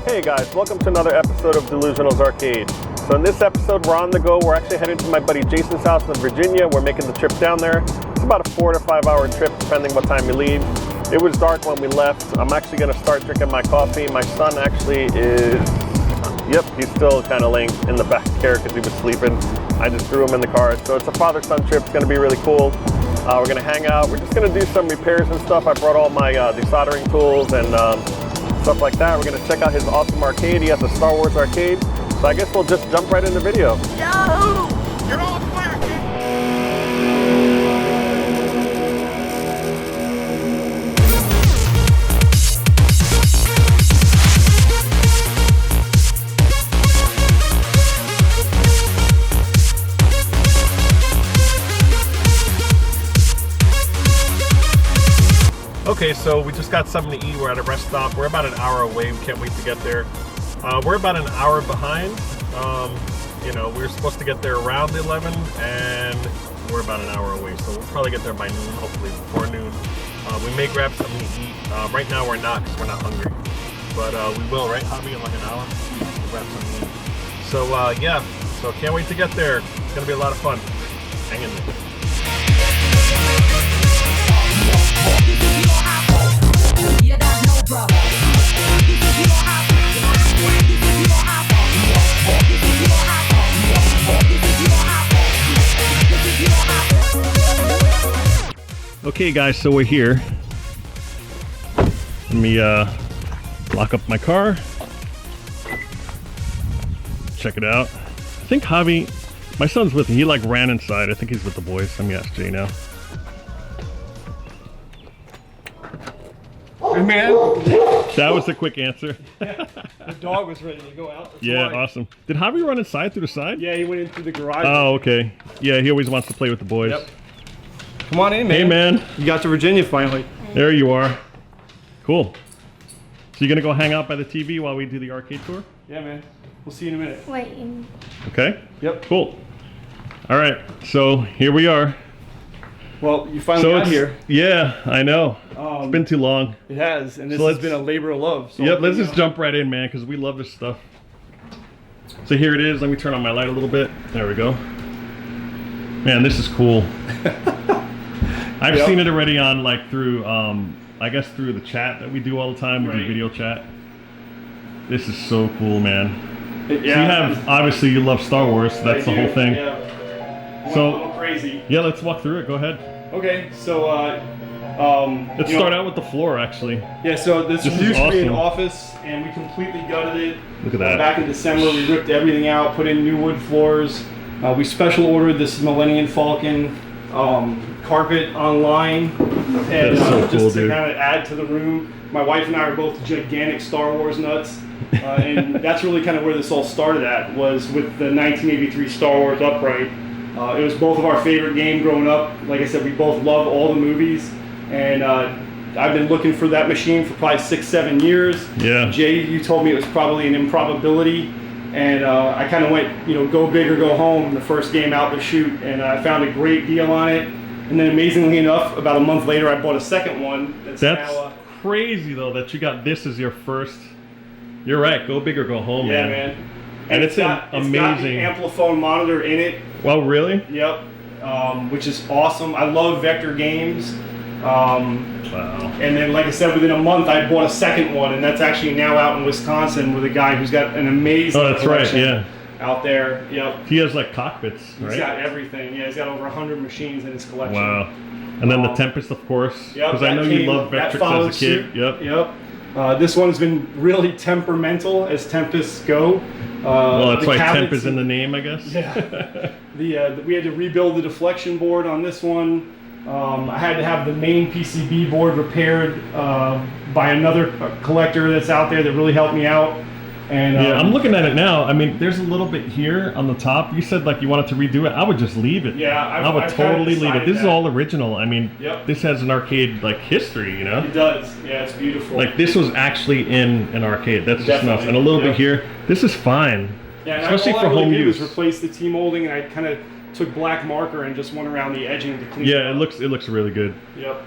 Hey guys, welcome to another episode of DeLuSioNaL's Arcade. So in this episode, we're on the go. We're actually heading to my buddy Jason's house in Virginia. We're making the trip down there. It's about a 4 to 5 hour trip, depending what time you leave. It was dark when we left. I'm actually going to start drinking my coffee. My son actually is, yep, he's still kind of laying in the back here because he was sleeping. I just threw him in the car. So it's a father-son trip. It's going to be really cool. We're going to hang out. We're just going to do some repairs and stuff. I brought all my desoldering tools and stuff like that. We're going to check out his awesome arcade. He has a Star Wars arcade. So I guess we'll just jump right in the video. Yahoo! Get on fire, kid! Okay, so we just got something to eat. We're at a rest stop. We're about an hour away. We can't wait to get there. We're about an hour behind. You know, we were supposed to get there around 11, and we're about an hour away. So we'll probably get there by noon, hopefully before noon. We may grab something to eat. Right now we're not, because we're not hungry. But we will, right, Hobby, in like an hour? We'll grab something to eat. So yeah, so can't wait to get there. It's gonna be a lot of fun. Hang in there. Yeah, that's no problem. Okay guys, so we're here. Let me lock up my car. Check it out. I think Javi, my son's with me. He like ran inside. I think he's with the boys. Let me ask Jay now. Man, That was a quick answer. the dog was ready to go out. That's Yeah, why. awesome. Did Javi run inside through the side? Yeah, he went into the garage. Oh, okay. Yeah, he always wants to play with the boys. Yep. Come on in, man. Hey, man. You got to Virginia finally. There you are. Cool. So you're gonna go hang out by the TV while we do the arcade tour? Yeah, man. We'll see you in a minute. Wait. Okay. Yep. Cool. All right. So here we are. Well, you finally got it's here. Yeah, I know. It's been too long. It has, and this So has let's- been a labor of love. So Yep. Let's just jump right in, man, because we love this stuff. So here it is. Let me turn on my light a little bit. There we go. Man, this is cool. I've Yep. seen it already on like through, I guess through the chat that we do all the time. We do Right. video chat. This is so cool, man. Yeah. So you have, obviously you love Star Wars, so that's I the whole do, thing. Yeah. So- I'm a little crazy. Yeah, let's walk through it. Go ahead. Okay, so Let's start out with the floor, actually. Yeah, so this This is used to be an awesome. office, and we completely gutted it. Look at that. Back in December, we ripped everything out, put in new wood floors. We special ordered this Millennium Falcon carpet online, and That's so cool, just to dude. kind of add to the room. My wife and I are both gigantic Star Wars nuts, and that's really kind of where this all started at, was with the 1983 Star Wars upright. It was both of our favorite game growing up. Like I said, we both love all the movies, and I've been looking for that machine for probably 6-7 years. Yeah. Jay, you told me it was probably an improbability, and I kind of went, go big or go home, the first game out to shoot, and I found a great deal on it. And then amazingly enough, about a month later, I bought a second one. That's That's now, crazy though that you got this as your first. You're right. Go big or go home, yeah, man. man. And it's got amazing. the Amplifone monitor in it. Well, really? Yep, which is awesome. I love vector games. Wow. And then, like I said, within a month, I bought a second one, and that's actually now out in Wisconsin with a guy who's got an amazing Oh, that's right. collection Yeah. out there. Yep, He has like cockpits, he's right? got everything. Yeah, he's got over 100 machines in his collection. Wow. And then the Tempest, of course, Yep, because I know that you came- loved that Vectrix followed as a kid. suit. Yep. Yep. This one's been really temperamental as Tempests go. Well, that's the why Temp cabinets- is in the name, I guess. Yeah. We had to rebuild the deflection board on this one. I had to have the main PCB board repaired by another collector that's out there that really helped me out. And Yeah, I'm looking at it now. I mean, there's a little bit here on the top. You said like you wanted to redo it. I would just leave it. Yeah, I would I've kinda totally leave it. decided This is that. all original. I mean, Yep. this has an arcade like history, you know? It does. Yeah, it's beautiful. Like this was actually in an arcade. That's just nuts. Definitely, And a little yeah. bit here. This is fine. Yeah, and especially all for I really home did use. was replace the T-molding, and I kind of took black marker and just went around the edging to clean Yeah, up. it looks really good. Yep.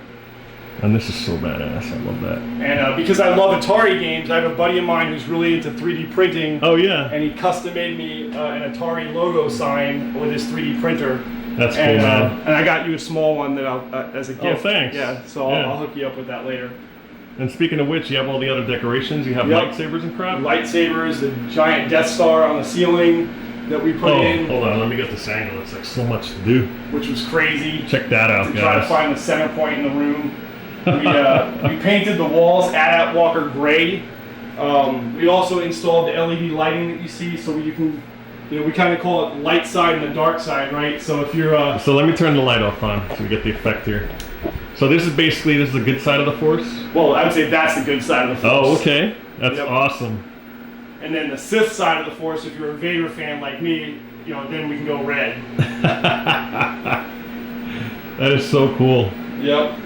And this is so badass. I love that. And because I love Atari games, I have a buddy of mine who's really into 3D printing. Oh yeah. And he custom made me an Atari logo sign with his 3D printer. That's cool, man. And I got you a small one that I'll as a gift. Oh, thanks. Yeah, so Yeah. I'll hook you up with that later. And speaking of which, you have all the other decorations. You have lightsabers and crap. Lightsabers, the giant Death Star on the ceiling that we put in. Hold on, let me get this angle. It's like so much to do. Which was crazy. Check that out, to guys. try to find the center point in the room. We painted the walls AT-AT Walker gray. We also installed the LED lighting that you see, so you can, we kind of call it light side and the dark side, right? So if you're So let me turn the light off on so we get the effect here. So this is the good side of the Force? well, I would say that's the good side of the Force. Oh, okay. That's Yep. awesome. And then the Sith side of the Force, if you're a Vader fan like me, then we can go red. That is so cool. Yep.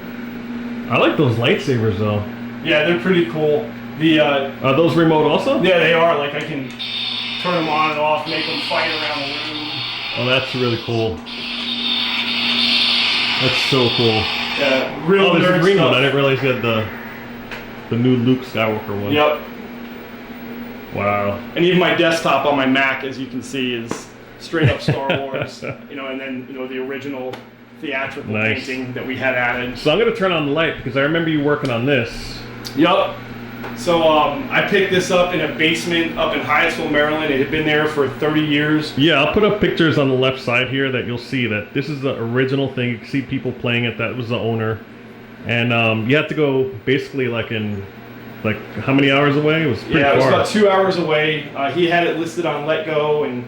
I like those lightsabers though. Yeah, they're pretty cool. Are those remote also? Yeah, they are. Like I can turn them on and off, make them fight around the room. Oh, that's really cool. That's so cool. Yeah, real Oh, there's nerd a green stuff. one. I didn't realize you had the new Luke Skywalker one. Yep. Wow. And even my desktop on my Mac, as you can see, is straight up Star Wars. And then the original theatrical Nice. painting that we had added. So I'm gonna turn on the light because I remember you working on this. Yup. So I picked this up in a basement up in Hyattsville, Maryland. It had been there for 30 years. Yeah, I'll put up pictures on the left side here that you'll see that this is the original thing. You can see people playing it. That was the owner. And you have to go basically like how many hours away? It was pretty Yeah, it was far. about 2 hours away. He had it listed on Let Go and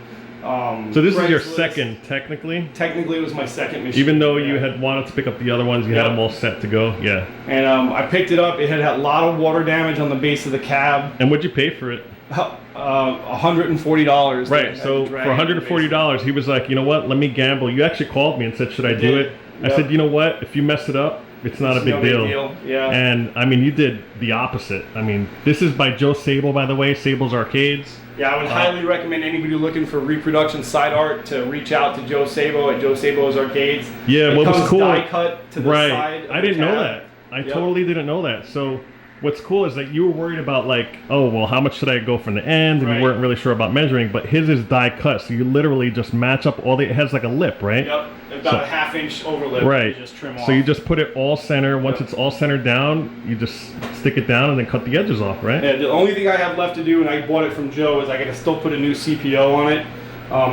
So this is your Craigslist. second, technically? Technically, it was my second machine. Even though you had wanted to pick up the other ones, you had them all set to go? Yeah. And I picked it up. It had a lot of water damage on the base of the cab. And what'd you pay for it? $140. Right, so for $140, he was like, you know what, let me gamble. You actually called me and said, should I do it? I Yep. said, you know what, if you mess it up, it's not a big no big deal. deal, yeah. And, I mean, you did the opposite. I mean, this is by Joe Sable, by the way, Sable's Arcades. Yeah, I would highly recommend anybody looking for reproduction side art to reach out to Joe Sabo at Joe Sabo's Arcades. Yeah, it what was comes cool. die cut to the Right, side of I the didn't know cab. that. I totally didn't know that. So what's cool is that you were worried about like, oh, well, how much should I go from the end? And Right. you weren't really sure about measuring, but his is die cut. So you literally just match up all the, it has like a lip, right? Yep, about a half-inch overlip. Right. You just trim off. So you just put it all center. Once it's all centered down, you just stick it down and then cut the edges off, right? Yeah, the only thing I have left to do, and I bought it from Joe, is I got to still put a new CPO on it.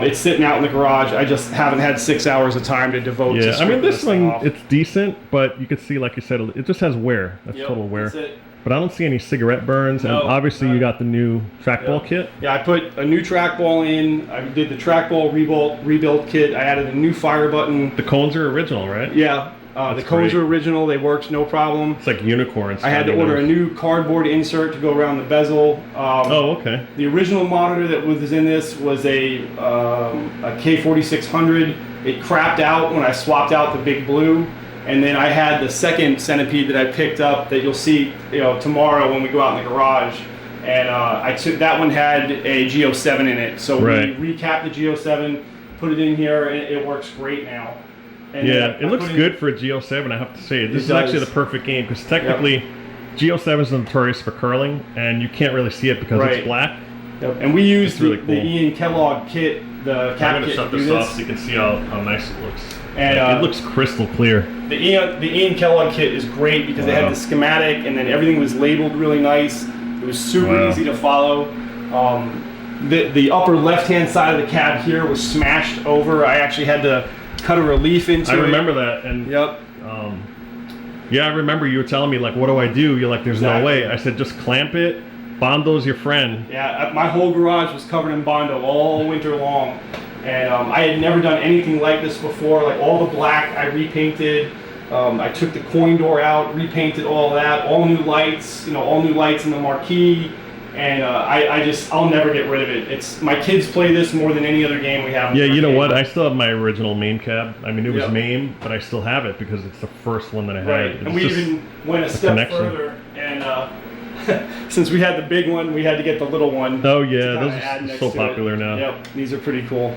It's sitting out in the garage. I just haven't had 6 hours of time to devote to Yeah, I mean, stripping this thing one, off. it's decent, but you can see, like you said, it just has wear. That's Yep, total wear. that's it. But I don't see any cigarette burns, and No, obviously you got the new trackball Yep. kit. Yeah, I put a new trackball in. I did the trackball rebuild kit. I added a new fire button. The cones are original, right? Yeah, the cones great. are original. They worked no problem. It's like unicorns. I had to order a new cardboard insert to go around the bezel. Oh, okay. The original monitor that was in this was a K4600. It crapped out when I swapped out the big blue. And then I had the second centipede that I picked up that you'll see tomorrow when we go out in the garage. And that one had a G07 in it. So Right. we recapped the G07, put it in here, and it works great now. And Yeah, then it I looks put in- good for a G07, I have to say. This is does. actually the perfect game, because technically, G07 is notorious for curling, and you can't really see it because Right. it's black. Yep. And we used really the cool. Ian Kellogg kit, the cap I'm going kit to shut to do this off so this. you can see how nice it looks. And, Like, it looks crystal clear. The Ian Kellogg kit is great because they Wow. had the schematic and then everything was labeled really nice. It was super Wow. easy to follow. The upper left-hand side of the cab here was smashed over. I actually had to cut a relief into I it. remember that, and Yep. yeah, I remember you were telling me, like, what do I do? You're like, there's Exactly. no way. I said, just clamp it. Bondo's your friend. Yeah, my whole garage was covered in Bondo all winter long. And I had never done anything like this before. Like all the black I repainted. I took the coin door out, repainted all that, all new lights, all new lights in the marquee. And I'll never get rid of it. My kids play this more than any other game we have. in Yeah, the you know arcade. what? I still have my original MAME cab. I mean, it was Yep. MAME, but I still have it because it's the first one that I had. Right, It's and we just even went a step connection. further, and since we had the big one, we had to get the little one. Oh to yeah, kinda those add are next so to it. popular now. Yep, these are pretty cool.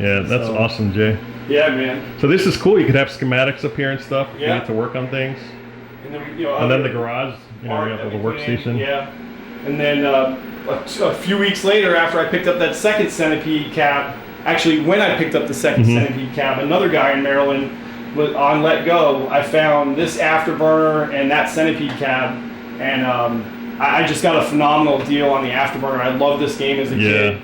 Yeah, that's So- awesome, Jay. Yeah, man. So this is cool. You could have schematics up here and stuff if you Yeah. need to work on things. And then, And then the garage, you know, art that the we put in, workstation. Yeah. And then a few weeks later, after I picked up that second Centipede cab, actually when I picked up the second Centipede cab, another guy in Maryland was on Let Go. I found this Afterburner and that Centipede cab, and I just got a phenomenal deal on the Afterburner. I loved this game as a kid.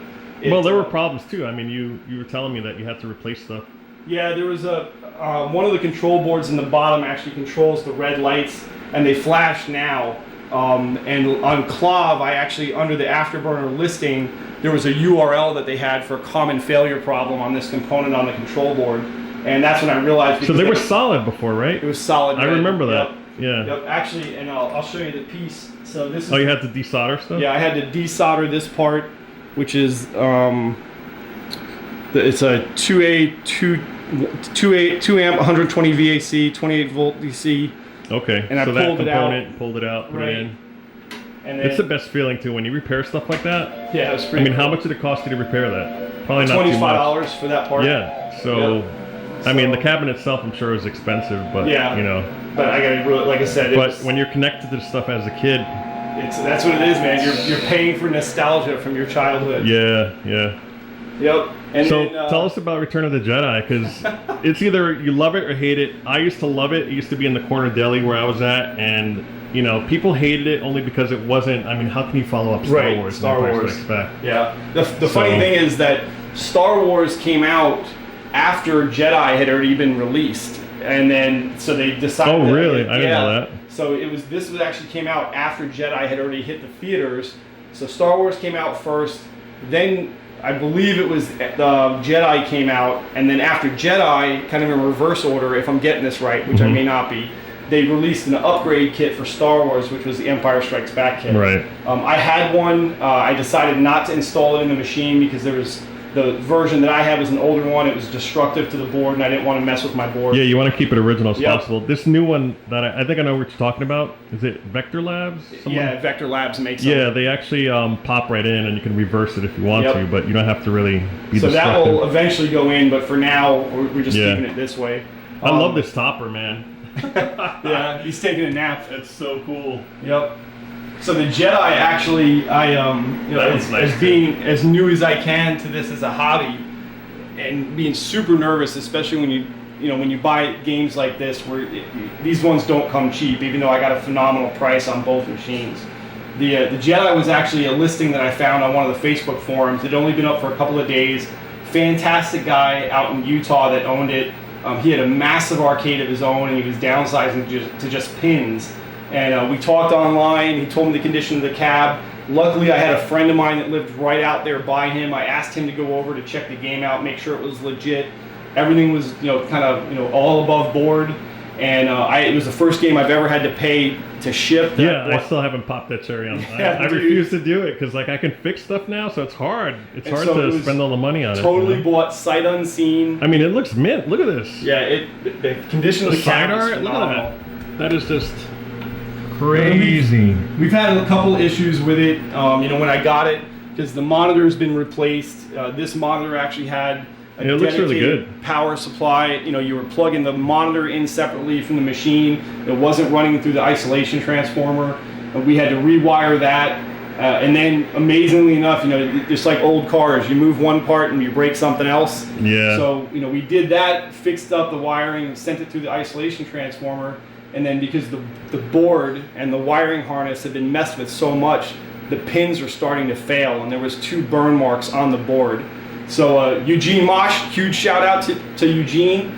Well, there were problems too. I mean, you were telling me that you had to replace stuff. Yeah, there was one of the control boards in the bottom actually controls the red lights, and they flash now. And on Clav, I actually, under the Afterburner listing, there was a URL that they had for a common failure problem on this component on the control board, and that's when I realized. So they were solid before, right? It was solid. I remember that. Yep. Yeah. Yep. Actually, and I'll show you the piece. So this is. Oh, you had to desolder stuff? Yeah, I had to desolder this part, which is it's a 2 amp 120 VAC 28 volt DC. Okay. And I so pulled that it out. component, pulled it out, put it in. And then, It's the best feeling too when you repair stuff like that. Yeah, it was I pretty. mean, how much did it cost you to repair that? Probably not too much. $25 for that part. Yeah. So, I mean, the cabinet itself, I'm sure, is expensive, but Yeah. you know. But I gotta really, like I said, But when you're connected to the stuff as a kid, that's what it is, man. You're paying for nostalgia from your childhood. yeah. Yep. And So then, tell us about Return of the Jedi, because it's either you love it or hate it. I used to love it. It used to be in the corner deli where I was at, and you know, people hated it only because it wasn't. I mean, how can you follow up Star Wars? Star Empire Wars. Strikes Back? Yeah. The funny thing is that Star Wars came out after Jedi had already been released, and then so they decided. Oh, really? I didn't know that. So this was actually came out after Jedi had already hit the theaters. So Star Wars came out first, then I believe it was Jedi came out, and then after Jedi, kind of in reverse order, if I'm getting this right, which I may not be, they released an upgrade kit for Star Wars, which was the Empire Strikes Back kit. Right. I had one. I decided not to install it in the machine because there was the version that I had was an older one. It was destructive to the board, and I didn't want to mess with my board. Yeah, you want to keep it original as Yep. possible. This new one that I think I know what you're talking about. Is it Vector Labs? Yeah, Vector Labs makes them. Yeah, they actually pop right in, and you can reverse it if you want Yep. to, but you don't have to really be So that destructive. will eventually go in, but for now, we're just keeping it this way. I love this topper, man. Yeah, he's taking a nap. It's so cool. Yep. So the Jedi, actually, That was nice, as being as new as I can to this as a hobby, and being super nervous, especially when you buy games like this, where these ones don't come cheap. Even though I got a phenomenal price on both machines, the Jedi was actually a listing that I found on one of the Facebook forums. It had only been up for a couple of days. Fantastic guy out in Utah that owned it. He had a massive arcade of his own, and he was downsizing to just pins. And we talked online. He told me the condition of the cab. Luckily, I had a friend of mine that lived right out there by him. I asked him to go over to check the game out, make sure it was legit. Everything was, kind of, all above board. And it was the first game I've ever had to pay to ship. I still haven't popped that cherry on. I refuse to do it because I can fix stuff now, so it's hard. It's hard to spend all the money on it. Totally bought sight unseen. I mean, it looks mint. Look at this. Yeah, the condition of the side cab is art. Look phenomenal. at that. That is just crazy. We've had a couple issues with it. When I got it, because the monitor's been replaced. This monitor actually had a it looks really dedicated good. power supply. You were plugging the monitor in separately from the machine. It wasn't running through the isolation transformer. We had to rewire that. And then, amazingly enough, just like old cars, you move one part and you break something else. Yeah. So, we did that, fixed up the wiring, and sent it through the isolation transformer. And then because the board and the wiring harness had been messed with so much, the pins were starting to fail, and there was 2 burn marks on the board. So Eugene Mosh, huge shout out to Eugene.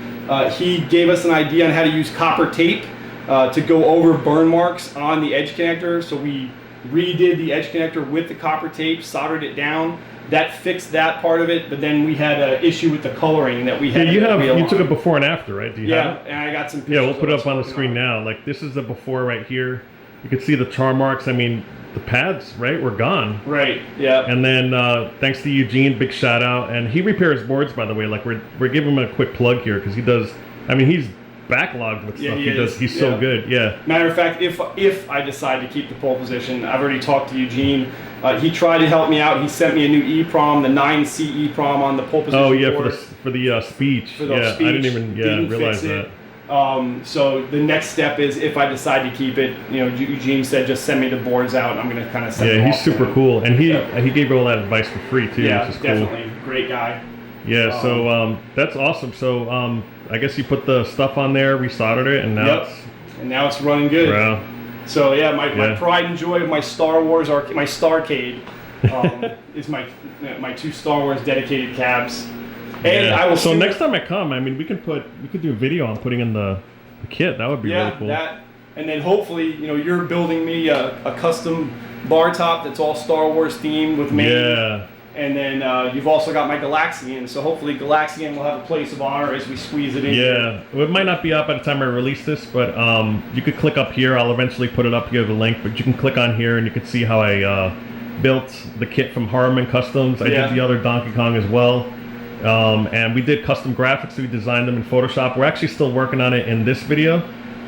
He gave us an idea on how to use copper tape to go over burn marks on the edge connector. So we redid the edge connector with the copper tape, soldered it down. That fixed that part of it, but then we had an issue with the coloring that we had. You took a before and after, right? Do you have it? And I got some pictures. Yeah, we'll put it up on the screen now. Like, this is the before right here. You can see the char marks. I mean, the pads, right, were gone. Right, yeah. And then thanks to Eugene, big shout out. And he repairs boards, by the way. Like, we're giving him a quick plug here because he does. I mean, he's backlogged with stuff. He does. He's so good. Yeah. Matter of fact, if I decide to keep the pole position, I've already talked to Eugene. He tried to help me out. He sent me a new EEPROM, the 9C EEPROM on the pole position. Oh yeah, board. for the speech. For the yeah, speech. I didn't even realize fix that. it. So the next step is if I decide to keep it, you know, Eugene said just send me the boards out and I'm going to kind of send them Yeah, he's off super cool. And he gave you all that advice for free too, Yeah, which is definitely. cool. Great guy. Yeah, so that's awesome. So I guess you put the stuff on there, resoldered it, and now And now it's running good. Wow. So yeah, my pride and joy of my Star Wars my Starcade is my 2 Star Wars dedicated cabs. And I will. So next time I come, I mean, we could do a video on putting in the kit. That would be really cool. And then hopefully, you know, you're building me a custom bar top that's all Star Wars themed with me. Yeah. And then you've also got my Galaxian, so hopefully Galaxian will have a place of honor as we squeeze it in. Yeah, it might not be up by the time I release this, but you could click up here. I'll eventually put it up here, the link, but you can click on here and you can see how I built the kit from Harman Customs. I did the other Donkey Kong as well. And we did custom graphics, so we designed them in Photoshop. We're actually still working on it in this video,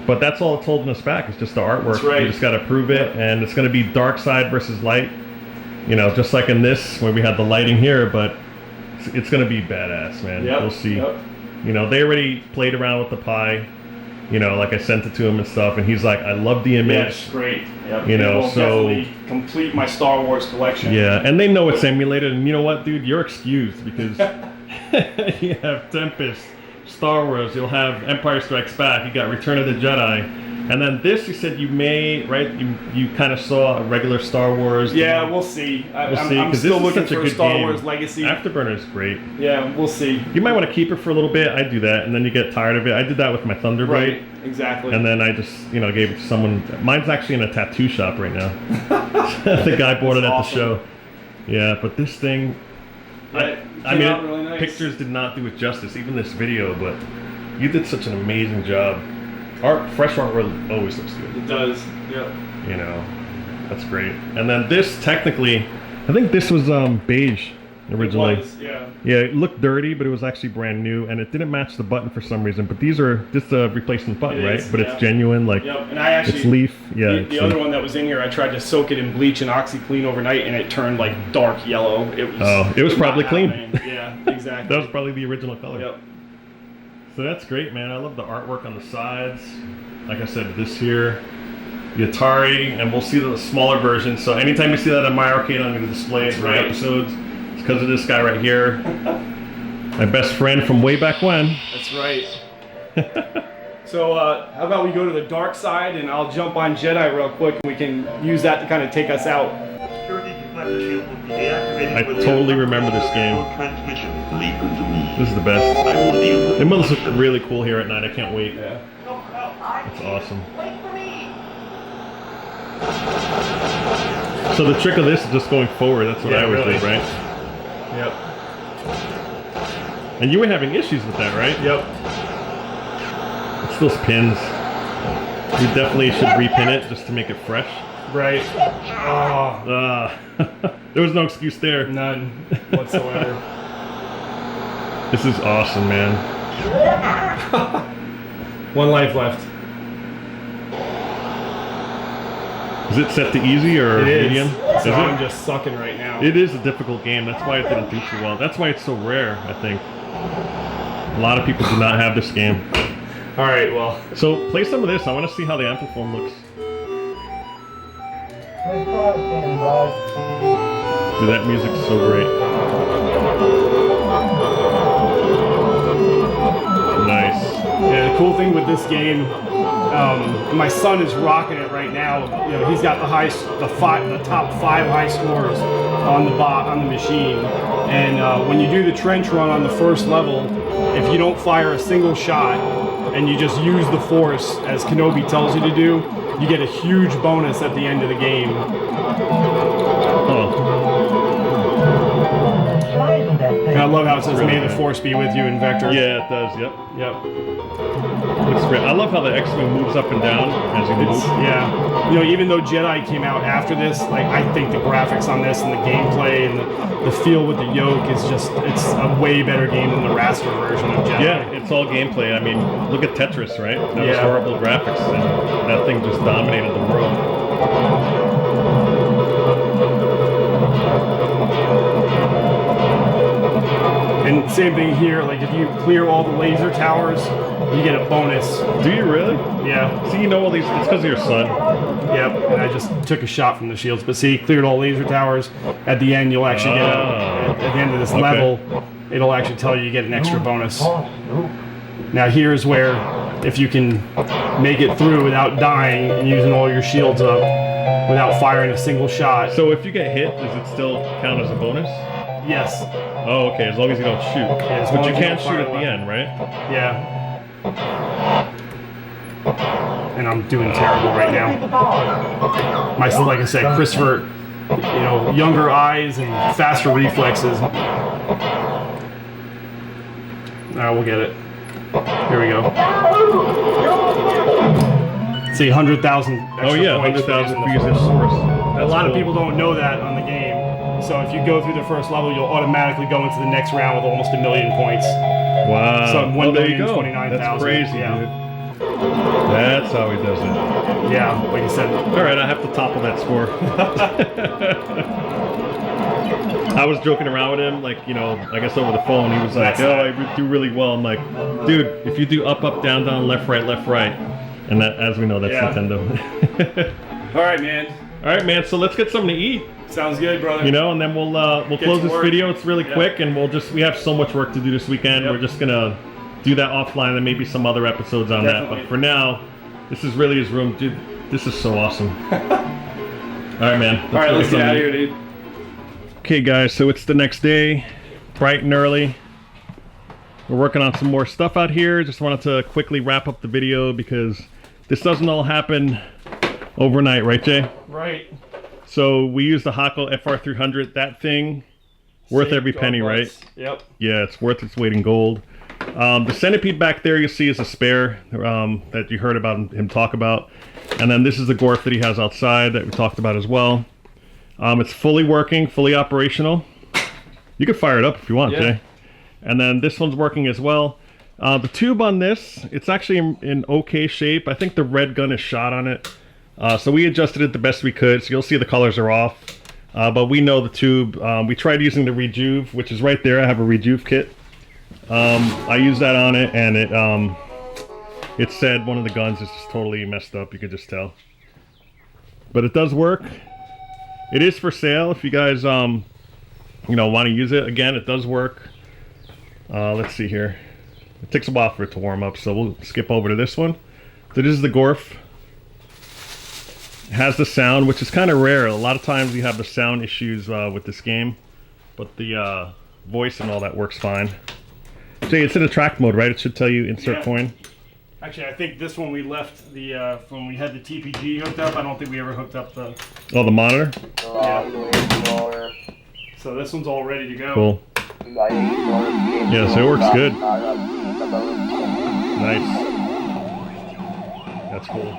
but that's all it's holding us back. It's just the artwork. That's right. You just got to prove it, and it's going to be dark side versus light. You know, just like in this, where we had the lighting here, but it's going to be badass, man. We'll see. You know, they already played around with the pie. You know, like I sent it to him and stuff, and he's like, I love the image. Yes, great. Yep. You know, will so definitely complete my Star Wars collection. Yeah, and they know it's emulated, and you know what, dude? You're excused because you have Tempest, Star Wars, you'll have Empire Strikes Back, you got Return of the Jedi. And then this, you said you may, right? You kind of saw a regular Star Wars. Yeah, we'll see. I'm still looking for a Star Wars Legacy. Afterburner is great. Yeah, we'll see. You might want to keep it for a little bit. I do that, and then you get tired of it. I did that with my Thunderbite. Right, exactly. And then I just, you know, gave it to someone. Mine's actually in a tattoo shop right now. The guy bought it at the show. Yeah, but this thing, I mean, really nice. Pictures did not do it justice, even this video, but you did such an amazing job. Fresh artwork always looks good. It does, yeah. You know, that's great. And then this, technically, I think this was beige originally. It was, yeah. Yeah, it looked dirty, but it was actually brand new, and it didn't match the button for some reason. But these are just a replacement button, right? But it's genuine, like and I actually, it's leaf. Yeah. The other one that was in here, I tried to soak it in bleach and OxyClean overnight, and it turned like dark yellow. It was probably clean. Yeah, exactly. That was probably the original color. Yep. So that's great, man. I love the artwork on the sides. Like I said, this here, the Atari, and we'll see the smaller version. So anytime you see that on my arcade, I'm going to display it for episodes. It's because of this guy right here. My best friend from way back when. That's right. So how about we go to the dark side, and I'll jump on Jedi real quick, and we can use that to kind of take us out. I totally remember this game. This is the best. It must look really cool here at night. I can't wait. Yeah. It's awesome. So the trick of this is just going forward. That's what I always did, right? Yep. And you were having issues with that, right? Yep. It's those pins. You definitely should repin it just to make it fresh. Right. There was no excuse there. None whatsoever. This is awesome, man. One life left. Is it set to easy or medium? So I'm just sucking right now. It is a difficult game. That's why it didn't do too well. That's why it's so rare, I think. A lot of people do not have this game. All right, well. So play some of this. I want to see how the Ampliform looks. Dude, that music's so great. Nice. Yeah, the cool thing with this game, my son is rocking it right now. You know, he's got the top 5 high scores on the machine. And when you do the trench run on the first level, if you don't fire a single shot and you just use the force as Kenobi tells you to do, you get a huge bonus at the end of the game. And I love how it says, "May the Force be with you" in Vector. Yeah, it does. Yep. Yep. Looks great. I love how the X-Wing moves up and down as you move. Yeah. You know, even though Jedi came out after this, like, I think the graphics on this and the gameplay and the feel with the yoke is just, it's a way better game than the raster version of Jedi. Yeah, it's all gameplay. I mean, look at Tetris, right? That was horrible graphics, and that thing just dominated the world. And same thing here, like if you clear all the laser towers, you get a bonus. Do you really? Yeah. See, you know all these. It's because of your son. Yep. And I just took a shot from the shields. But see, cleared all laser towers. At the end, you'll actually get at the end of this level, it'll actually tell you get an extra bonus. Now here's where, if you can make it through without dying and using all your shields up, without firing a single shot. So if you get hit, does it still count as a bonus? Yes. Oh, okay. As long as you don't shoot. As But long you as can't don't shoot fire at the weapon. end, right? Yeah. And I'm doing terrible right now. Like I said, Christopher, younger eyes and faster reflexes. We'll get it. Here we go. See, 100,000 extra Oh yeah, points 100,000 for for using using the source. A lot of people don't know that on the game. So if you go through the first level, you'll automatically go into the next round with almost 1 million points. Wow. So there you go. 1,029,000. That's crazy, Yeah. dude. That's how he does it. Yeah, like I said. All right, I have to topple that score. I was joking around with him, like I guess over the phone. He was like, "Oh, I do really well." I'm like, "Dude, if you do up, up, down, down, left, right," and that, as we know, that's Nintendo. All right, man. All right, man. So let's get something to eat. Sounds good, brother. And then we'll close this video. It's really quick, and we have so much work to do this weekend. We're just gonna do that offline, and maybe some other episodes on that. But for now, this is really his room, dude. This is so awesome. All right, man. All right, let's get out of here, dude. Okay, guys. So it's the next day, bright and early. We're working on some more stuff out here. Just wanted to quickly wrap up the video because this doesn't all happen overnight, right, Jay? Right. So we use the Hako FR300. That thing, worth every penny, right? Yep. Yeah, it's worth its weight in gold. The centipede back there you see is a spare that you heard about him talk about. And then this is the Gorf that he has outside that we talked about as well. It's fully working, fully operational. You can fire it up if you want, Jay. And then this one's working as well. The tube on this, it's actually in okay shape. I think the red gun is shot on it. So we adjusted it the best we could. So you'll see the colors are off. But we know the tube. We tried using the Rejuve, which is right there. I have a Rejuve kit. I used that on it, and it said one of the guns is just totally messed up. You could just tell. But it does work. It is for sale if you guys want to use it. Again, it does work. Let's see here. It takes a while for it to warm up, so we'll skip over to this one. So this is the Gorf. It has the sound, which is kind of rare. A lot of times you have the sound issues with this game, but the voice and all that works fine. Jay, it's in attract mode, right? It should tell you insert coin. Actually, I think this one we left when we had the TPG hooked up. I don't think we ever hooked up the. Oh, the monitor. Yeah. So this one's all ready to go. Cool. Yeah, so it works good. Nice. That's cool.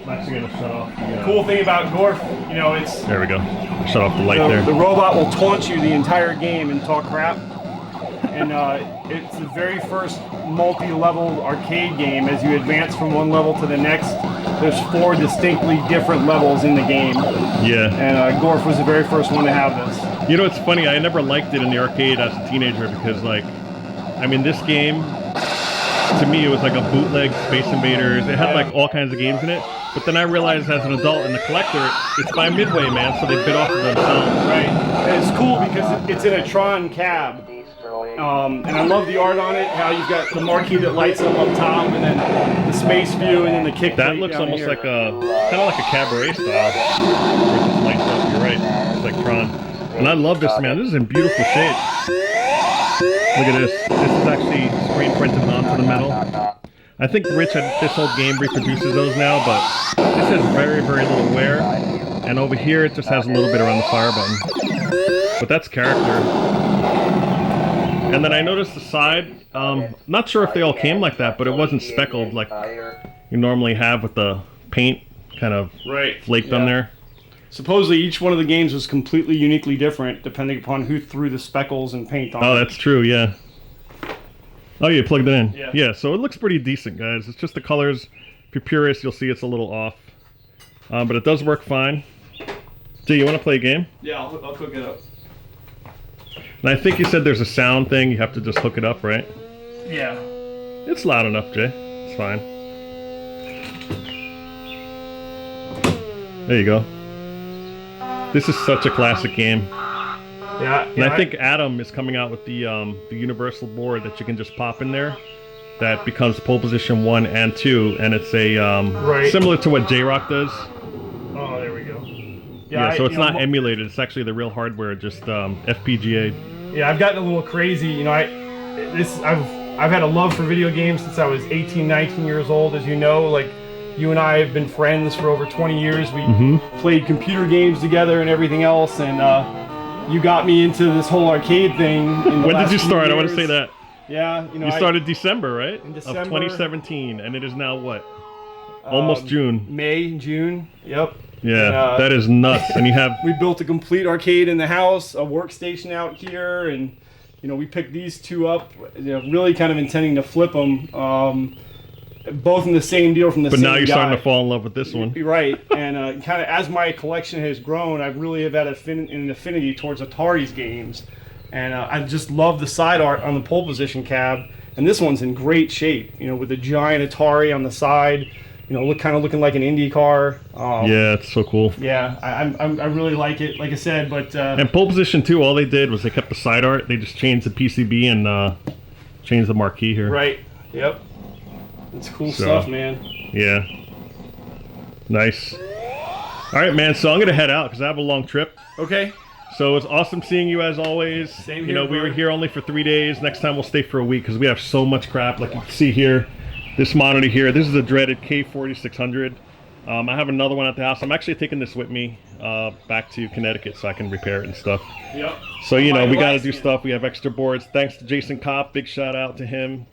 I'm actually gonna shut off. The cool thing about Gorf, it's there we go. Shut off the light there. The robot will taunt you the entire game and talk crap. And it's the very first multi-level arcade game. As you advance from one level to the next, there's 4 distinctly different levels in the game. Yeah. And Gorf was the very first one to have this. It's funny. I never liked it in the arcade as a teenager because, this game, to me, it was like a bootleg Space Invaders. It had all kinds of games in it. But then I realized as an adult in the collector, it's by Midway, man. So they bit off of themselves. Right. And it's cool because it's in a Tron cab. And I love the art on it, how you've got the marquee that lights up top, and then the space view, and then the kick. That looks almost like kind of like a cabaret style. Where it just lights up, you're right. It's like Tron. And I love this, man. This is in beautiful shape. Look at this. This is actually screen printed onto the metal. I think Rich had this whole game reproduces those now, but this has very, very little wear. And over here, it just has a little bit around the fire button. But that's character. And then I noticed the side, not sure if they all came like that, but it wasn't speckled like you normally have with the paint kind of flaked on there. Supposedly each one of the games was completely uniquely different depending upon who threw the speckles and paint on it. Oh, that's true, yeah. Oh, you plugged it in. Yeah, so it looks pretty decent, guys. It's just the colors. If you're purist, you'll see it's a little off. But it does work fine. Do you want to play a game? Yeah, I'll cook it up. And I think you said there's a sound thing. You have to just hook it up, right? Yeah. It's loud enough, Jay. That's fine. There you go. This is such a classic game. Yeah. And I think Adam is coming out with the universal board that you can just pop in there. That becomes pole position 1 and 2, and it's a similar to what J-Rock does. Oh, there we go. Yeah, so it's not emulated. It's actually the real hardware, just FPGA. Yeah, I've gotten a little crazy. You know, I've had a love for video games since I was 18, 19 years old. As you know, like you and I have been friends for over 20 years. We played computer games together and everything else, and you got me into this whole arcade thing. When did you start? I want to say that. Yeah, you know, you started December, right? In December of 2017, and it is now what? Almost June. May, June. Yep. Yeah, that is nuts. And you have we built a complete arcade in the house, a workstation out here, and you know we picked these two up. You know, really kind of intending to flip them. Both in the same deal from the same guy. But now you're starting to fall in love with this one. Right, and kind of as my collection has grown, I really have had an affinity towards Atari's games. And I just love the side art on the pole position cab. And this one's in great shape, you know, with the giant Atari on the side, you know, kind of looking like an Indy car. Yeah, it's so cool. Yeah, I really like it, like I said, but... and pole position 2, all they did was they kept the side art. They just changed the PCB and changed the marquee here. Right, yep. It's cool stuff, man. Yeah. Nice. All right, man, so I'm going to head out because I have a long trip. Okay. So it's awesome seeing you as always. Same here, you know, we bro. were here only for 3 days. Next time we'll stay for a week because we have so much crap. Like you can see here, this monitor here. This is a dreaded K4600. I have another one at the house. I'm actually taking this with me back to Connecticut so I can repair it and stuff. Yep. So, you know, we got to do stuff. We have extra boards. Thanks to Jason Kopp. Big shout out to him.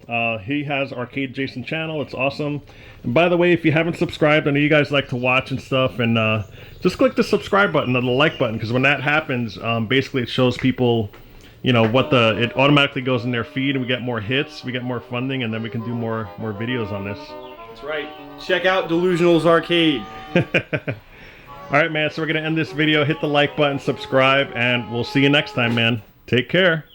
He has Arcade Jason channel. It's awesome. And by the way, if you haven't subscribed, I know you guys like to watch and stuff. And just click the subscribe button or the like button because when that happens, basically it shows people, you know, it automatically goes in their feed and we get more hits, we get more funding, and then we can do more videos on this. That's right. Check out DeLuSioNaL's Arcade. All right, man, so we're going to end this video. Hit the like button, subscribe, and we'll see you next time, man. Take care.